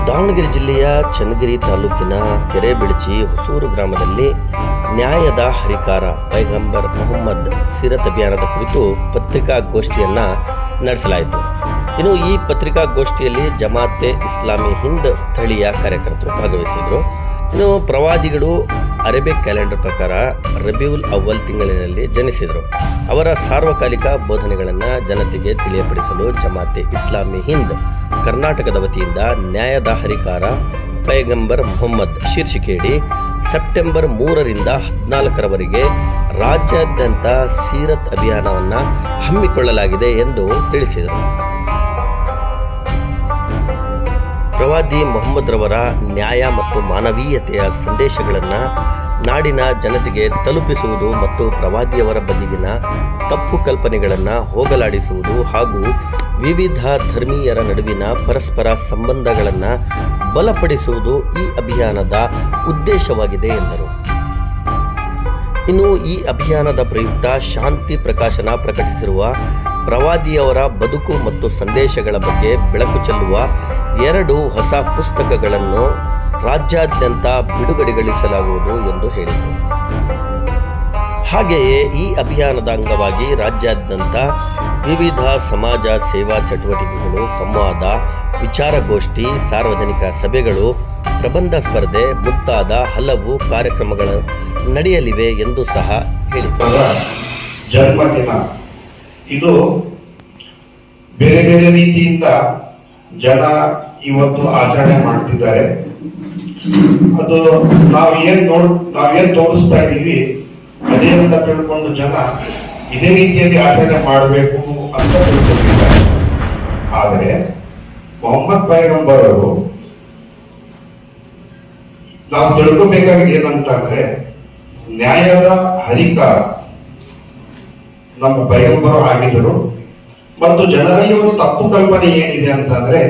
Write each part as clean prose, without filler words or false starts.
ದಾವಣಗೆರೆ ಜಿಲ್ಲೆಯ ಚನ್ನಗಿರಿ ತಾಲೂಕಿನ ಕೆರೆಬಿಳಚಿ ಹೊಸೂರು ಗ್ರಾಮದಲ್ಲಿ ನ್ಯಾಯದ ಹರಿಕಾರ ಪೈಗಂಬರ್ ಮೊಹಮ್ಮದ್ ಸೀರತ್ ಅಭಿಯಾನದ ಕುರಿತು ಪತ್ರಿಕಾಗೋಷ್ಠಿಯನ್ನು ನಡೆಸಲಾಯಿತು. ಇನ್ನು ಈ ಪತ್ರಿಕಾಗೋಷ್ಠಿಯಲ್ಲಿ ಜಮಾತೆ ಇಸ್ಲಾಮಿ ಹಿಂದ್ ಸ್ಥಳೀಯ ಕಾರ್ಯಕರ್ತರು ಭಾಗವಹಿಸಿದರು. ಇನ್ನು ಪ್ರವಾದಿಗಳು ಅರೇಬಿಕ್ ಕ್ಯಾಲೆಂಡರ್ ಪ್ರಕಾರ ರಬಿಯುಲ್ ಅವ್ವಲ್ ತಿಂಗಳಿನಲ್ಲಿ ಜನಿಸಿದರು. ಅವರ ಸಾರ್ವಕಾಲಿಕ ಬೋಧನೆಗಳನ್ನು ಜನತೆಗೆ ತಿಳಿಯಪಡಿಸಲು ಜಮಾತೆ ಇಸ್ಲಾಮಿ ಹಿಂದ್ ಕರ್ನಾಟಕದ ವತಿಯಿಂದ ನ್ಯಾಯದ ಹರಿಕಾರ ಪೈಗಂಬರ್ ಮೊಹಮ್ಮದ್ ಶೀರ್ಷಿಕೆಯಡಿ ಸೆಪ್ಟೆಂಬರ್ 3ರಿಂದ 14ರವರೆಗೆ ರಾಜ್ಯಾದ್ಯಂತ ಸೀರತ್ ಅಭಿಯಾನವನ್ನು ಹಮ್ಮಿಕೊಳ್ಳಲಾಗಿದೆ ಎಂದು ತಿಳಿಸಿದರು. ಪ್ರವಾದಿ ಮೊಹಮ್ಮದ್ ರವರ ನ್ಯಾಯ ಮತ್ತು ಮಾನವೀಯತೆಯ ಸಂದೇಶಗಳನ್ನು ನಾಡಿನ ಜನತೆಗೆ ತಲುಪಿಸುವುದು ಮತ್ತು ಪ್ರವಾದಿಯವರ ಬಗೆಗಿನ ತಪ್ಪು ಕಲ್ಪನೆಗಳನ್ನು ಹೋಗಲಾಡಿಸುವುದು ಹಾಗೂ ವಿವಿಧ ಧರ್ಮೀಯರ ನಡುವಿನ ಪರಸ್ಪರ ಸಂಬಂಧಗಳನ್ನು ಬಲಪಡಿಸುವುದು ಈ ಅಭಿಯಾನದ ಉದ್ದೇಶವಾಗಿದೆ ಎಂದರು. ಇನ್ನು ಈ ಅಭಿಯಾನದ ಪ್ರಯುಕ್ತ ಶಾಂತಿ ಪ್ರಕಾಶನ ಪ್ರಕಟಿಸಿರುವ ಪ್ರವಾದಿಯವರ ಬದುಕು ಮತ್ತು ಸಂದೇಶಗಳ ಬಗ್ಗೆ ಬೆಳಕು ಚೆಲ್ಲುವ 2 ಹೊಸ ಪುಸ್ತಕಗಳನ್ನು ರಾಜ್ಯಾದ್ಯಂತ ಬಿಡುಗಡೆಗೊಳಿಸಲಾಗುವುದು ಎಂದು ಹೇಳಿದರು. ಹಾಗೆಯೇ ಈ ಅಭಿಯಾನದ ಅಂಗವಾಗಿ ರಾಜ್ಯಾದ್ಯಂತ ವಿವಿಧ ಸಮಾಜ ಸೇವಾ ಚಟುವಟಿಕೆಗಳು, ಸಂವಾದ, ವಿಚಾರಗೋಷ್ಠಿ, ಸಾರ್ವಜನಿಕ ಸಭೆಗಳು, ಪ್ರಬಂಧ ಸ್ಪರ್ಧೆ ಮುಂತಾದ ಹಲವು ಕಾರ್ಯಕ್ರಮಗಳು ನಡೆಯಲಿವೆ ಎಂದು ಸಹ ಹೇಳಿದರು. ಜನ್ಮದಿನ ಇದು ಬೇರೆ ಬೇರೆ ರೀತಿಯಿಂದ ಜನ ಇವತ್ತು ಆಚರಣೆ ಮಾಡ್ತಿದ್ದಾರೆ. ಅದು ನಾವೇನ್ ತೋರಿಸ್ತಾ ಇದ್ದೀವಿ ಅದೇ ಅಂತ ತಿಳ್ಕೊಂಡು ಜನ ಇದೇ ರೀತಿಯಲ್ಲಿ ಆಚರಣೆ ಮಾಡಬೇಕು ಅಂತ ತಿಳ್ಕೊಂಡಿದ್ದಾರೆ. ಆದರೆ ಮೊಹಮ್ಮದ್ ಪೈಗಂಬರ್ ಅವರು ನಾವು ತಿಳ್ಕೊಬೇಕಾಗಿದೆ ಏನಂತಂದ್ರೆ ನ್ಯಾಯದ ಹರಿಕಾರ ನಮ್ಮ ಪೈಗಂಬರು ಆಗಿದ್ದರು. ಮತ್ತು ಜನರಲ್ಲಿ ಒಂದು ತಪ್ಪು ಕಲ್ಪನೆ ಏನಿದೆ ಅಂತಂದ್ರೆ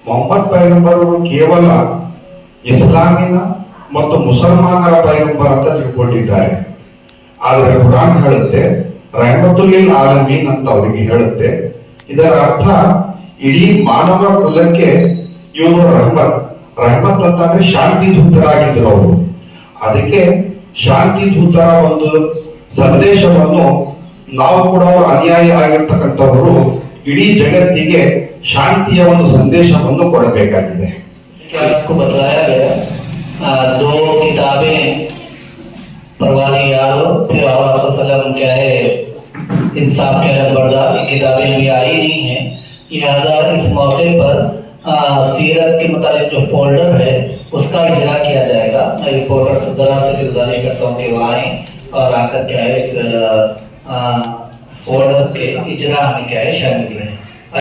ಮೊಹಮ್ಮದ್ ಪೈಗಂಬರ್ ಅವರು ಕೇವಲ ಇಸ್ಲಾಮಿನ ಮತ್ತು ಮುಸಲ್ಮಾನರ ಪೈಗಂಬರ್ ಅಂತ ತಿಳ್ಕೊಂಡಿದ್ದಾರೆ. ಆದರೆ ಕುರಾನ್ ಹೇಳುತ್ತೆ ರಹಮತುಲ್ ಲಿಲ್ ಆಲಮೀನ್ ಅಂತ ಅವರಿಗೆ ಹೇಳುತ್ತೆ. ಇದರ ಅರ್ಥ ಇಡೀ ಮಾನವ ಕುಲಕ್ಕೆ ಇವರು ರಹಮತ್ ಅಂತಂದ್ರೆ ಶಾಂತಿ ದೂತರಾಗಿದ್ರು ಅವರು. ಅದಕ್ಕೆ ಶಾಂತಿ ದೂತರ ಒಂದು ಸಂದೇಶವನ್ನು ನಾವು ಕೂಡ ಅವರು ಅನ್ಯಾಯ ಆಗಿರ್ತಕ್ಕಂಥವರು ಇಡೀ ಜಗತ್ತಿಗೆ ಶಾಂತಿಯ ಒಂದು ಸಂದೇಶವನ್ನು ಕೊಡಬೇಕಾಗಿದೆ. आपको बताया गया 2 किताबें परवानी यारो फिर और क्या है इंसाफ के नंबरदार, ये किताबें अभी आई नहीं है। लिहाजा इस मौके पर सीरत के मुताबिक जो फोल्डर है उसका इजरा किया जाएगा। मैं रिपोर्टर सदरा से गुजारिश करता हूँ कि वहाँ आए और आकर क्या है इस फोल्डर के इजरा में क्या है शामिल रहे।